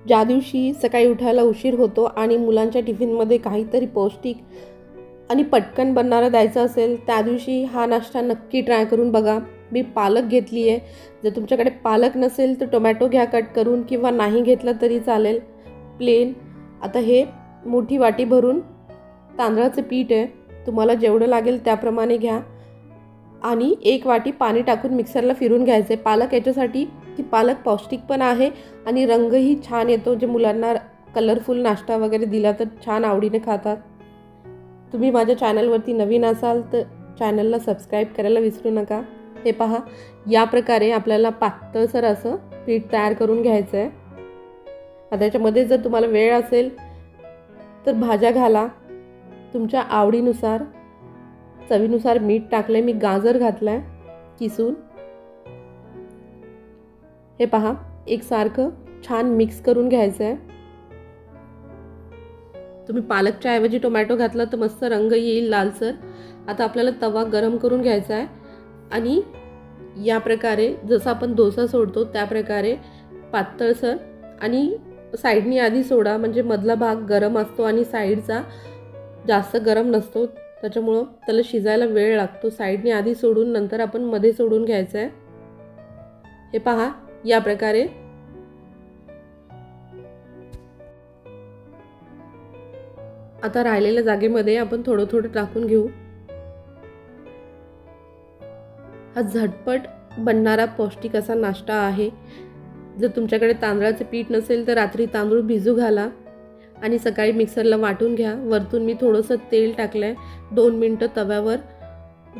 ज्या दिवशी सकाळी उठायला उशीर होतो आणि मुलांच्या टिफिनमध्ये काहीतरी पौष्टिक आणि पटकन बनणारं द्यायचं असेल, त्या दिवशी हा नाश्ता नक्की ट्राय करून बघा। मी पालक घेतली आहे। जर तुमच्याकडे पालक नसेल तर टोमॅटो घ्या कट करून, किंवा नाही घेतला तरी चालेल, प्लेन। आता हे मोठी वाटी भरून तांदळाचं पीठ आहे, तुम्हाला जेवढं लागेल त्याप्रमाणे घ्या आणि 1 वाटी पाणी टाकून मिक्सरला फिरून घ्यायचे। पालक याच्यासाठी की पालक पौष्टिक पण आहे आणि रंगही छान येतो, जे मुलांना कलरफुल नाश्ता वगैरे दिला तर छान आवडीने खातात। तुम्ही माझ्या चॅनलवरती नवीन असाल तर चॅनलला सबस्क्राईब करायला विसरू नका। हे पहा, या प्रकारे आपल्याला पातळसर असं पीठ तयार करून घ्यायचं आहे। आता याच्यामध्ये जर तुम्हाला वेळ असेल तर भाज्या घाला तुमच्या आवडीनुसार। चवीनुसार मीठ टाकले, मी गाजर घातलाय किसून। हे पहा, एकसारखं छान मिक्स करून घ्यायचं आहे। तुम्ही पालकच्या ऐवजी टोमॅटो घातला तर मस्त रंग येईल लालसर। आता आपल्याला तवा गरम करून घ्यायचा आहे आणि या प्रकारे जसं आपण डोसा सोडतो त्या प्रकारे पातळसर, आणि साईडनी आधी सोडा, म्हणजे मधला भाग गरम असतो आणि साईडचा जास्त गरम नसतो, त्याच्यामुळं त्याला शिजायला वेळ लागतो। साईडने आधी सोडून नंतर आपण मध्ये सोडून घ्यायचं आहे। हे पहा, या प्रकारे आता राहिलेल्या जागेमध्ये आपण थोडं थोडं टाकून घेऊ। हा झटपट बनणारा पौष्टिक असा नाश्ता आहे। जर तुमच्याकडे तांदळाचे पीठ नसेल तर रात्री तांदूळ भिजू घाला आणि सकाळी मिक्सरला वाटून घ्या। वरतून मी थोडंसं तेल टाकलंय, 2 मिनिटं तव्यावर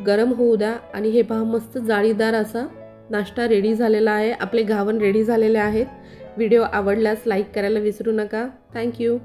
गरम होऊ द्या आणि हे पहा, मस्त जाळीदार असा नाश्ता रेडी झालेला आहे। आपले घावन रेडी झालेले आहेत। व्हिडिओ आवडल्यास लाईक करायला विसरू नका। थँक्यू।